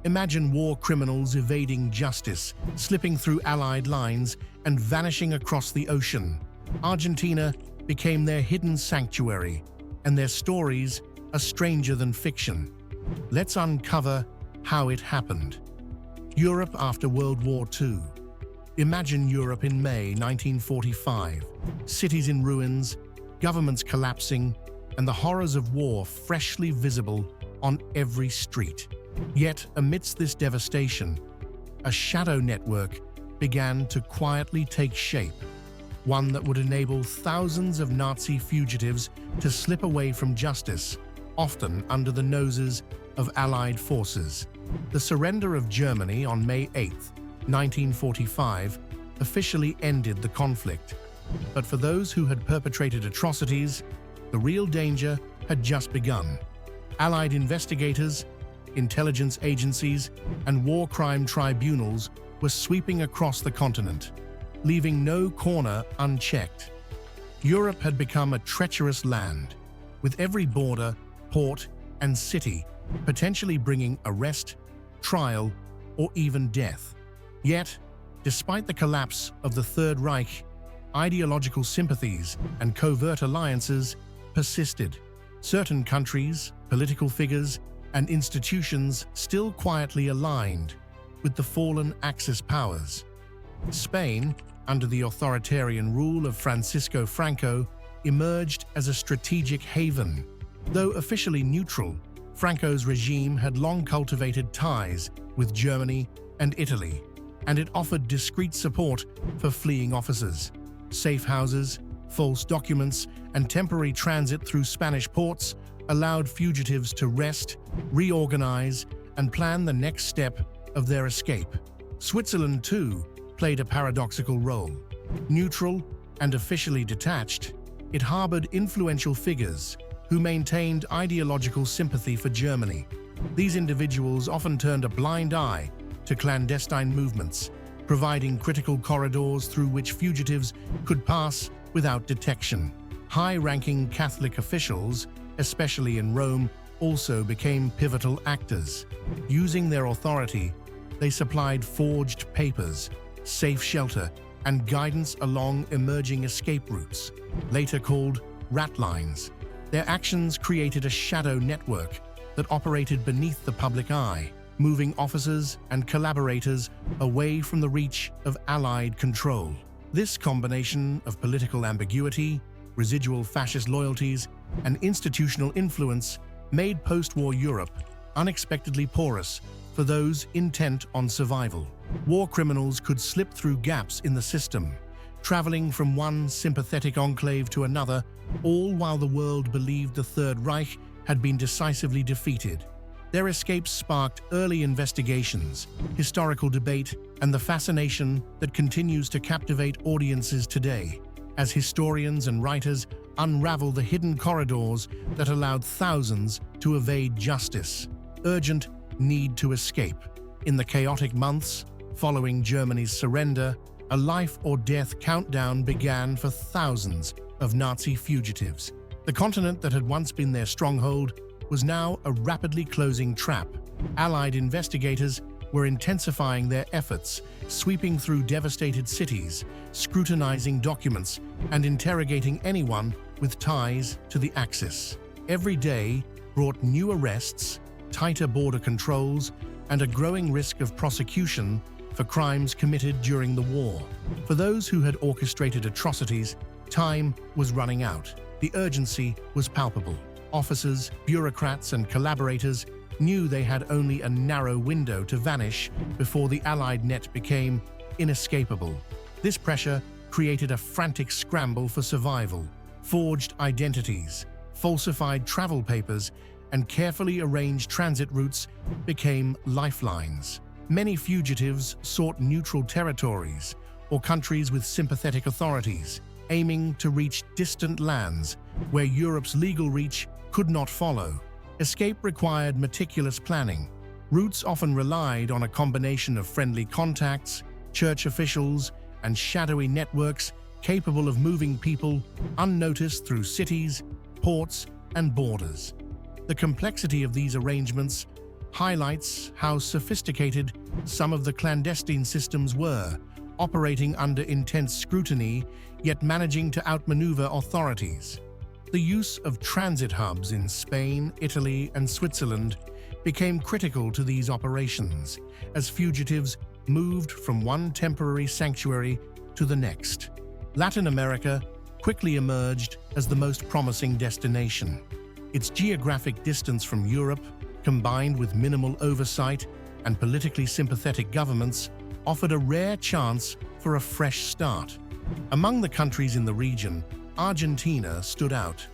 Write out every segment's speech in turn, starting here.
Imagine war criminals evading justice, slipping through Allied lines and vanishing across the ocean. Argentina became their hidden sanctuary, and their stories are stranger than fiction. Let's uncover how it happened. Europe after World War II. Imagine Europe in May 1945. Cities in ruins, governments collapsing, and the horrors of war freshly visible on every street. Yet, amidst this devastation, a shadow network began to quietly take shape, one that would enable thousands of Nazi fugitives to slip away from justice, often under the noses of Allied forces. The surrender of Germany on May 8, 1945, officially ended the conflict. But for those who had perpetrated atrocities, the real danger had just begun. Allied investigators, intelligence agencies, and war crime tribunals were sweeping across the continent, leaving no corner unchecked. Europe had become a treacherous land, with every border, port, and city potentially bringing arrest, trial, or even death. Yet, despite the collapse of the Third Reich, ideological sympathies and covert alliances persisted. Certain countries, political figures, and institutions still quietly aligned with the fallen Axis powers. Spain, under the authoritarian rule of Francisco Franco, emerged as a strategic haven. Though officially neutral, Franco's regime had long cultivated ties with Germany and Italy, and it offered discreet support for fleeing officers. Safe houses, false documents, and temporary transit through Spanish ports allowed fugitives to rest, reorganize, and plan the next step of their escape. Switzerland, too, played a paradoxical role. Neutral and officially detached, it harbored influential figures who maintained ideological sympathy for Germany. These individuals often turned a blind eye to clandestine movements, providing critical corridors through which fugitives could pass without detection. High-ranking Catholic officials, especially in Rome, also became pivotal actors. Using their authority, they supplied forged papers, safe shelter, and guidance along emerging escape routes, later called rat lines. Their actions created a shadow network that operated beneath the public eye, moving officers and collaborators away from the reach of Allied control. This combination of political ambiguity, residual fascist loyalties, and institutional influence made post-war Europe unexpectedly porous for those intent on survival. War criminals could slip through gaps in the system, traveling from one sympathetic enclave to another, all while the world believed the Third Reich had been decisively defeated. Their escapes sparked early investigations, historical debate, and the fascination that continues to captivate audiences today, as historians and writers unravel the hidden corridors that allowed thousands to evade justice. Urgent need to escape. In the chaotic months following Germany's surrender, a life-or-death countdown began for thousands of Nazi fugitives. The continent that had once been their stronghold was now a rapidly closing trap. Allied investigators were intensifying their efforts, sweeping through devastated cities, scrutinizing documents, and interrogating anyone with ties to the Axis. Every day brought new arrests, tighter border controls, and a growing risk of prosecution for crimes committed during the war. For those who had orchestrated atrocities, time was running out. The urgency was palpable. Officers, bureaucrats, and collaborators knew they had only a narrow window to vanish before the Allied net became inescapable. This pressure created a frantic scramble for survival. Forged identities, falsified travel papers, and carefully arranged transit routes became lifelines. Many fugitives sought neutral territories or countries with sympathetic authorities, aiming to reach distant lands where Europe's legal reach could not follow. Escape required meticulous planning. Routes often relied on a combination of friendly contacts, church officials, and shadowy networks capable of moving people unnoticed through cities, ports, and borders. The complexity of these arrangements highlights how sophisticated some of the clandestine systems were, operating under intense scrutiny, yet managing to outmaneuver authorities. The use of transit hubs in Spain, Italy, and Switzerland became critical to these operations, as fugitives moved from one temporary sanctuary to the next. Latin America quickly emerged as the most promising destination. Its geographic distance from Europe, combined with minimal oversight and politically sympathetic governments, offered a rare chance for a fresh start. Among the countries in the region, Argentina stood out.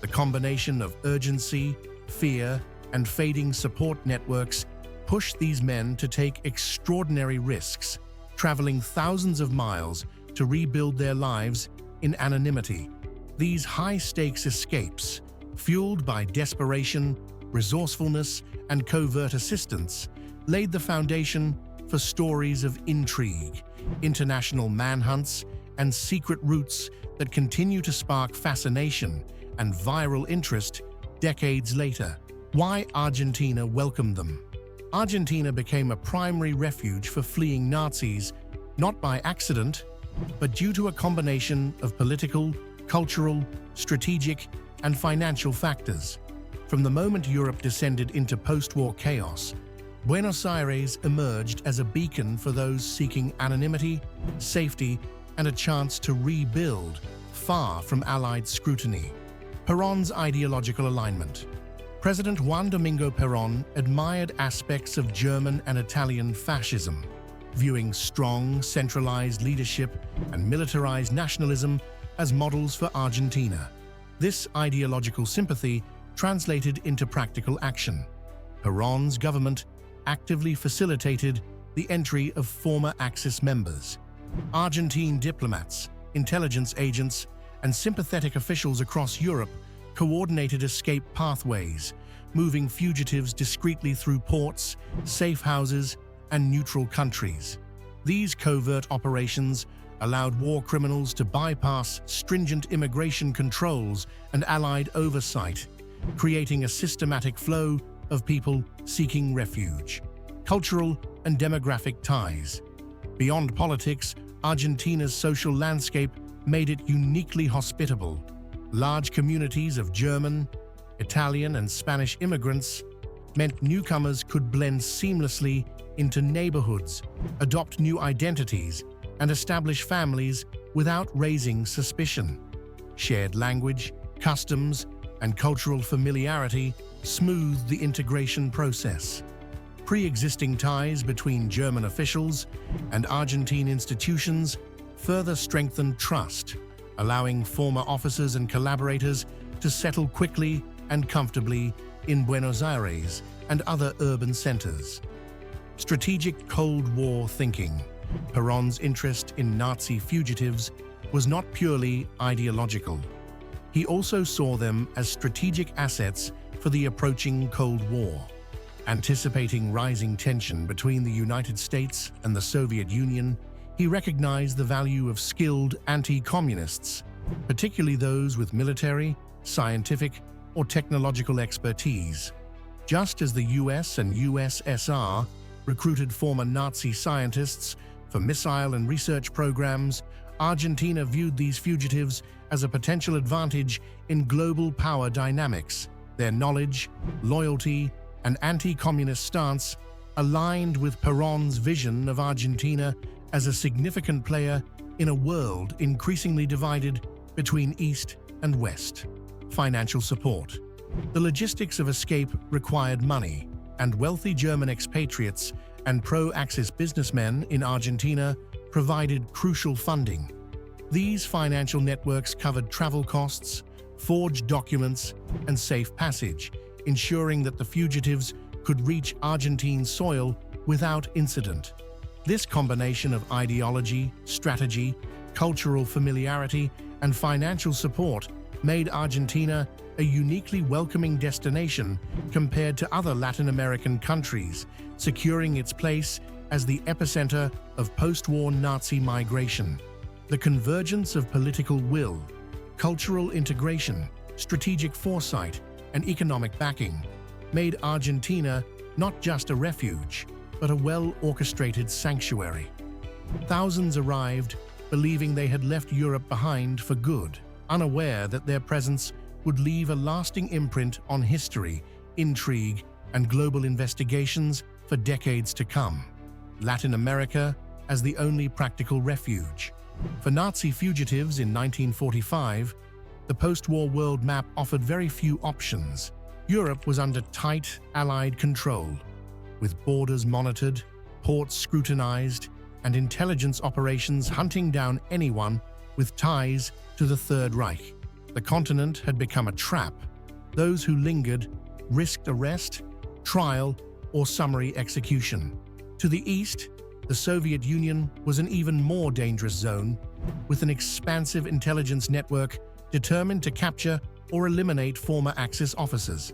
The combination of urgency, fear, and fading support networks pushed these men to take extraordinary risks, traveling thousands of miles to rebuild their lives in anonymity. These high-stakes escapes, fueled by desperation, resourcefulness, and covert assistance, laid the foundation for stories of intrigue, international manhunts, and secret routes that continue to spark fascination and viral interest decades later. Why Argentina welcomed them? Argentina became a primary refuge for fleeing Nazis, not by accident, but due to a combination of political, cultural, strategic, and financial factors. From the moment Europe descended into post-war chaos, Buenos Aires emerged as a beacon for those seeking anonymity, safety, and a chance to rebuild, far from Allied scrutiny. Perón's ideological alignment. President Juan Domingo Perón admired aspects of German and Italian fascism, viewing strong, centralized leadership and militarized nationalism as models for Argentina. This ideological sympathy translated into practical action. Perón's government actively facilitated the entry of former Axis members. Argentine diplomats, intelligence agents, and sympathetic officials across Europe coordinated escape pathways, moving fugitives discreetly through ports, safe houses, and neutral countries. These covert operations allowed war criminals to bypass stringent immigration controls and Allied oversight, creating a systematic flow of people seeking refuge. Cultural and demographic ties. Beyond politics, Argentina's social landscape made it uniquely hospitable. Large communities of German, Italian, and Spanish immigrants meant newcomers could blend seamlessly into neighborhoods, adopt new identities, and establish families without raising suspicion. Shared language, customs, and cultural familiarity smoothed the integration process. Pre-existing ties between German officials and Argentine institutions further strengthened trust, allowing former officers and collaborators to settle quickly and comfortably in Buenos Aires and other urban centers. Strategic Cold War thinking. Perón's interest in Nazi fugitives was not purely ideological. He also saw them as strategic assets for the approaching Cold War. Anticipating rising tension between the United States and the Soviet Union, he recognized the value of skilled anti-communists, particularly those with military, scientific, or technological expertise. Just as the US and USSR recruited former Nazi scientists for missile and research programs, Argentina viewed these fugitives as a potential advantage in global power dynamics. Their knowledge, loyalty, and anti-communist stance aligned with Perón's vision of Argentina as a significant player in a world increasingly divided between East and West. Financial support. The logistics of escape required money, and wealthy German expatriates and pro-Axis businessmen in Argentina provided crucial funding. These financial networks covered travel costs, forged documents, and safe passage, ensuring that the fugitives could reach Argentine soil without incident. This combination of ideology, strategy, cultural familiarity, and financial support made Argentina a uniquely welcoming destination compared to other Latin American countries, securing its place as the epicenter of post-war Nazi migration. The convergence of political will, cultural integration, strategic foresight, and economic backing made Argentina not just a refuge, but a well-orchestrated sanctuary. Thousands arrived, believing they had left Europe behind for good, unaware that their presence would leave a lasting imprint on history, intrigue, and global investigations for decades to come. Latin America as the only practical refuge. For Nazi fugitives in 1945, the post-war world map offered very few options. Europe was under tight Allied control, with borders monitored, ports scrutinized, and intelligence operations hunting down anyone with ties to the Third Reich. The continent had become a trap. Those who lingered risked arrest, trial, or summary execution. To the east, the Soviet Union was an even more dangerous zone, with an expansive intelligence network determined to capture or eliminate former Axis officers.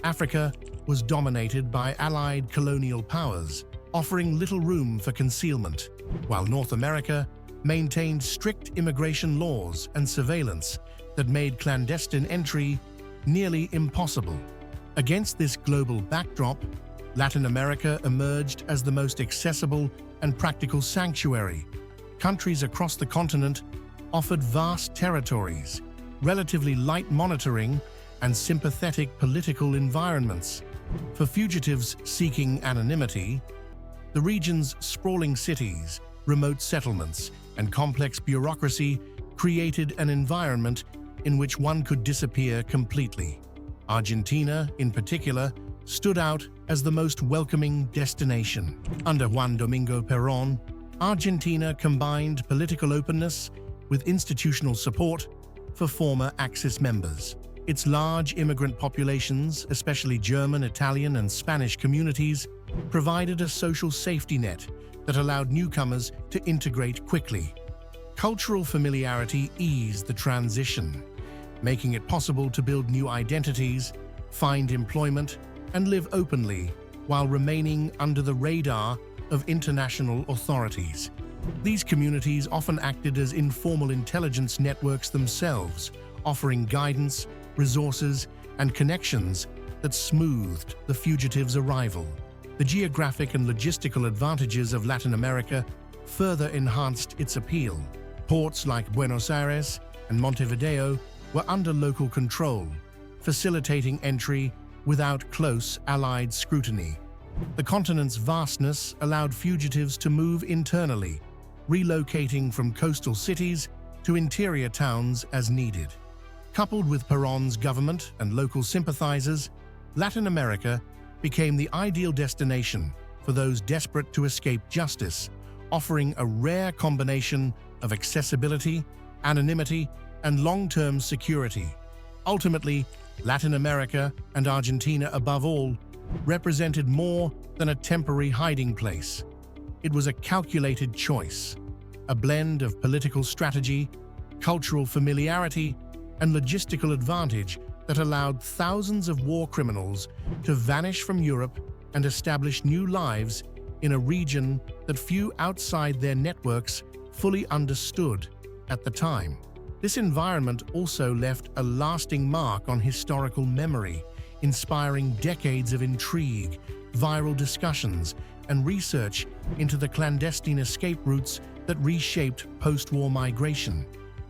Africa was dominated by Allied colonial powers, offering little room for concealment, while North America maintained strict immigration laws and surveillance that made clandestine entry nearly impossible. Against this global backdrop, Latin America emerged as the most accessible and practical sanctuary. Countries across the continent offered vast territories, relatively light monitoring, and sympathetic political environments. For fugitives seeking anonymity, the region's sprawling cities, remote settlements, and complex bureaucracy created an environment in which one could disappear completely. Argentina, in particular, stood out as the most welcoming destination. Under Juan Domingo Perón, Argentina combined political openness with institutional support for former Axis members. Its large immigrant populations, especially German, Italian, and Spanish communities, provided a social safety net that allowed newcomers to integrate quickly. Cultural familiarity eased the transition, making it possible to build new identities, find employment, and live openly while remaining under the radar of international authorities. These communities often acted as informal intelligence networks themselves, offering guidance, resources, and connections that smoothed the fugitives' arrival. The geographic and logistical advantages of Latin America further enhanced its appeal. Ports like Buenos Aires and Montevideo were under local control, facilitating entry without close Allied scrutiny. The continent's vastness allowed fugitives to move internally, relocating from coastal cities to interior towns as needed. Coupled with Perón's government and local sympathizers, Latin America became the ideal destination for those desperate to escape justice, offering a rare combination of accessibility, anonymity, and long-term security. Ultimately, Latin America, and Argentina above all, represented more than a temporary hiding place. It was a calculated choice, a blend of political strategy, cultural familiarity, and logistical advantage that allowed thousands of war criminals to vanish from Europe and establish new lives in a region that few outside their networks fully understood at the time. This environment also left a lasting mark on historical memory, inspiring decades of intrigue, viral discussions, and research into the clandestine escape routes that reshaped post-war migration.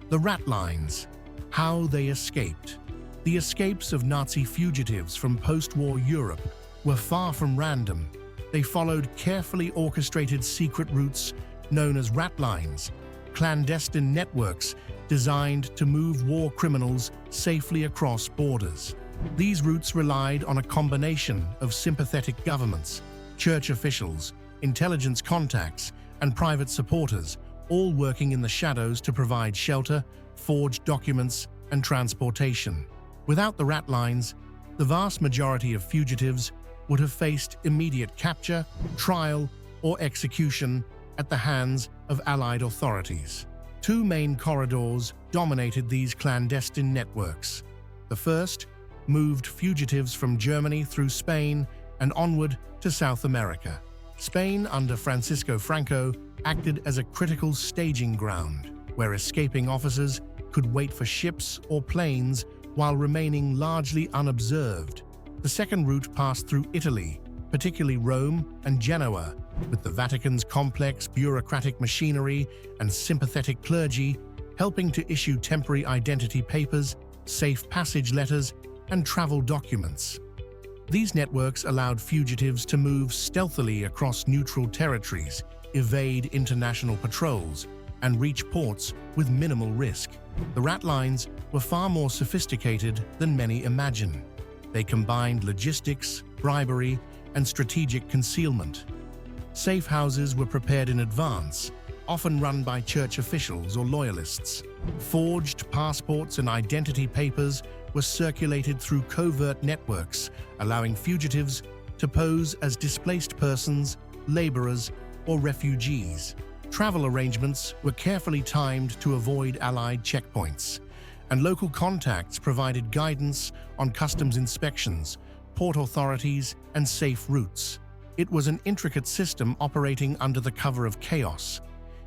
The rat lines, how they escaped. The escapes of Nazi fugitives from post-war Europe were far from random. They followed carefully orchestrated secret routes known as rat lines, clandestine networks designed to move war criminals safely across borders. These routes relied on a combination of sympathetic governments, church officials, intelligence contacts, and private supporters, all working in the shadows to provide shelter, forge documents, and transportation. Without the rat lines, the vast majority of fugitives would have faced immediate capture, trial, or execution at the hands of Allied authorities. Two main corridors dominated these clandestine networks. The first moved fugitives from Germany through Spain and onward to South America. Spain, under Francisco Franco, acted as a critical staging ground, where escaping officers could wait for ships or planes while remaining largely unobserved. The second route passed through Italy, particularly Rome and Genoa, with the Vatican's complex bureaucratic machinery and sympathetic clergy helping to issue temporary identity papers, safe passage letters, and travel documents. These networks allowed fugitives to move stealthily across neutral territories, evade international patrols, and reach ports with minimal risk. The rat lines were far more sophisticated than many imagine. They combined logistics, bribery, and strategic concealment. Safe houses were prepared in advance, often run by church officials or loyalists. Forged passports and identity papers were circulated through covert networks, allowing fugitives to pose as displaced persons, laborers, or refugees. Travel arrangements were carefully timed to avoid Allied checkpoints, and local contacts provided guidance on customs inspections, port authorities, and safe routes. It was an intricate system operating under the cover of chaos,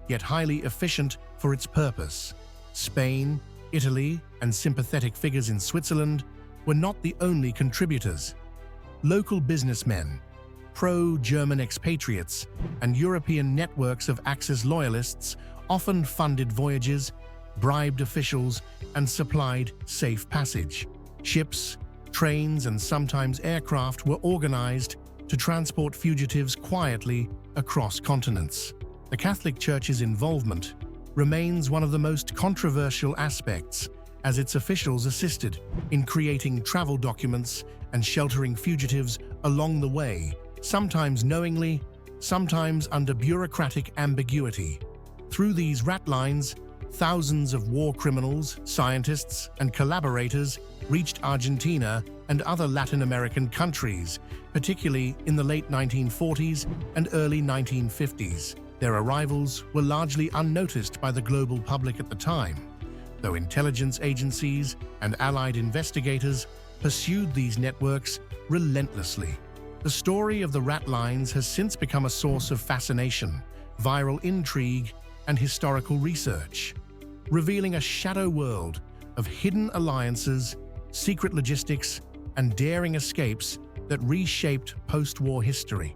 yet highly efficient for its purpose. Spain, Italy, and sympathetic figures in Switzerland were not the only contributors. Local businessmen, pro-German expatriates, and European networks of Axis loyalists often funded voyages, bribed officials, and supplied safe passage. Ships, trains, and sometimes aircraft were organized to transport fugitives quietly across continents. The Catholic Church's involvement remains one of the most controversial aspects, as its officials assisted in creating travel documents and sheltering fugitives along the way, sometimes knowingly, sometimes under bureaucratic ambiguity. Through these rat lines, thousands of war criminals, scientists, and collaborators reached Argentina and other Latin American countries, particularly in the late 1940s and early 1950s. Their arrivals were largely unnoticed by the global public at the time, though intelligence agencies and Allied investigators pursued these networks relentlessly. The story of the rat lines has since become a source of fascination, viral intrigue, and historical research, revealing a shadow world of hidden alliances, secret logistics, and daring escapes that reshaped post-war history.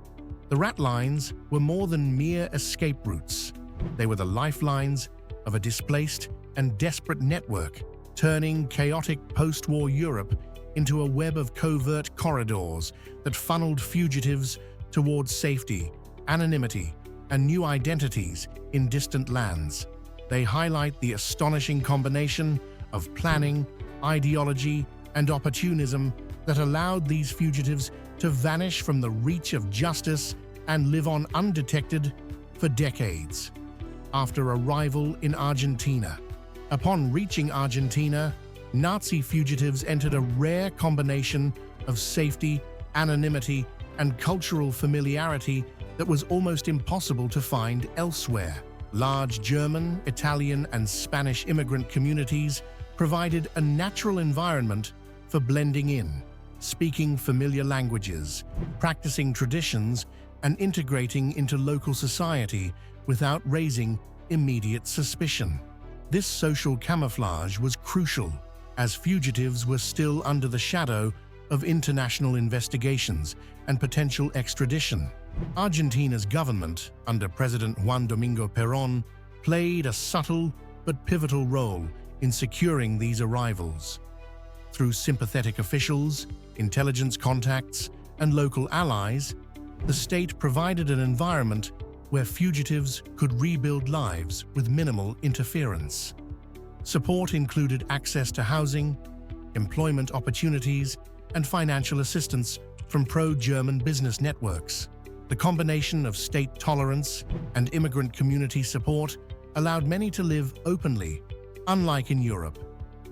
The rat lines were more than mere escape routes. They were the lifelines of a displaced and desperate network, turning chaotic post-war Europe into a web of covert corridors that funneled fugitives towards safety, anonymity, and new identities in distant lands. They highlight the astonishing combination of planning, ideology, and opportunism that allowed these fugitives to vanish from the reach of justice and live on undetected for decades. After arrival in Argentina. Upon reaching Argentina, Nazi fugitives entered a rare combination of safety, anonymity, and cultural familiarity that was almost impossible to find elsewhere. Large German, Italian, and Spanish immigrant communities provided a natural environment for blending in, speaking familiar languages, practicing traditions, and integrating into local society without raising immediate suspicion. This social camouflage was crucial, as fugitives were still under the shadow of international investigations and potential extradition. Argentina's government, under President Juan Domingo Perón, played a subtle but pivotal role in securing these arrivals. Through sympathetic officials, intelligence contacts, and local allies, the state provided an environment where fugitives could rebuild lives with minimal interference. Support included access to housing, employment opportunities, and financial assistance from pro-German business networks. The combination of state tolerance and immigrant community support allowed many to live openly, unlike in Europe,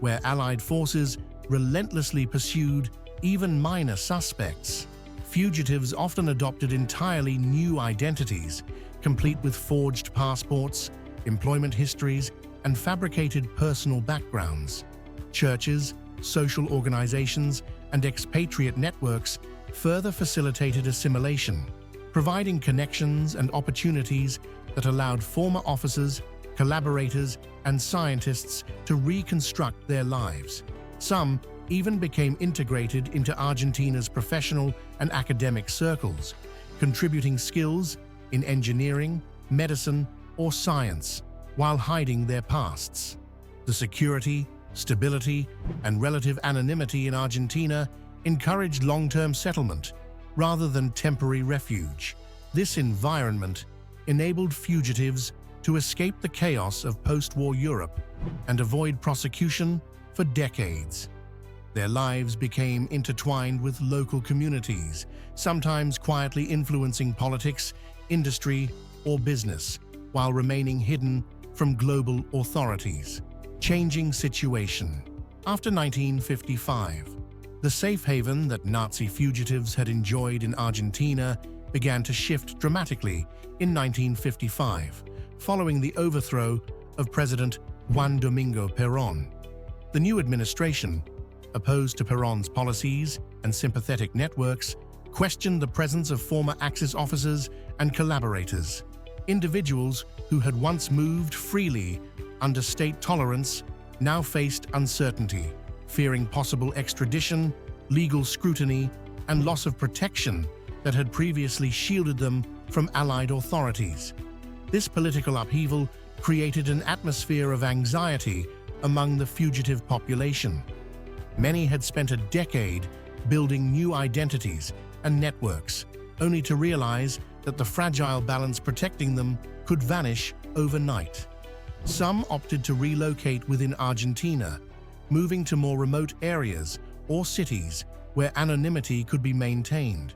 where Allied forces relentlessly pursued even minor suspects. Fugitives often adopted entirely new identities, complete with forged passports, employment histories, and fabricated personal backgrounds. Churches, social organizations, and expatriate networks further facilitated assimilation, providing connections and opportunities that allowed former officers, collaborators, and scientists to reconstruct their lives. Some even became integrated into Argentina's professional and academic circles, contributing skills in engineering, medicine, or science, while hiding their pasts. The security, stability, and relative anonymity in Argentina encouraged long-term settlement rather than temporary refuge. This environment enabled fugitives to escape the chaos of post-war Europe and avoid prosecution for decades. Their lives became intertwined with local communities, sometimes quietly influencing politics, industry, or business, while remaining hidden from global authorities. Changing situation. After 1955, the safe haven that Nazi fugitives had enjoyed in Argentina began to shift dramatically in 1955, following the overthrow of President Juan Domingo Perón. The new administration, opposed to Perón's policies and sympathetic networks, questioned the presence of former Axis officers and collaborators. Individuals who had once moved freely under state tolerance now faced uncertainty, fearing possible extradition, legal scrutiny, and loss of protection that had previously shielded them from Allied authorities. This political upheaval created an atmosphere of anxiety among the fugitive population. Many had spent a decade building new identities and networks, only to realize that the fragile balance protecting them could vanish overnight. Some opted to relocate within Argentina, moving to more remote areas or cities where anonymity could be maintained.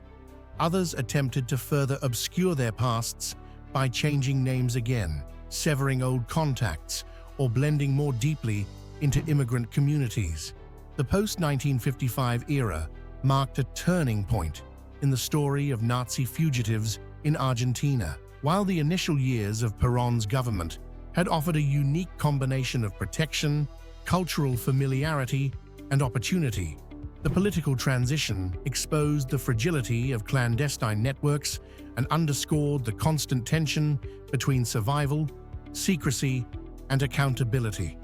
Others attempted to further obscure their pasts by changing names again, severing old contacts, or blending more deeply into immigrant communities. The post-1955 era marked a turning point in the story of Nazi fugitives in Argentina. While the initial years of Perón's government had offered a unique combination of protection, cultural familiarity, and opportunity, the political transition exposed the fragility of clandestine networks and underscored the constant tension between survival, secrecy, and accountability.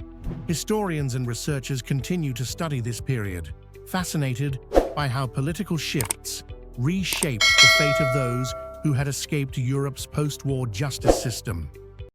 Historians and researchers continue to study this period, fascinated by how political shifts reshaped the fate of those who had escaped Europe's post-war justice system.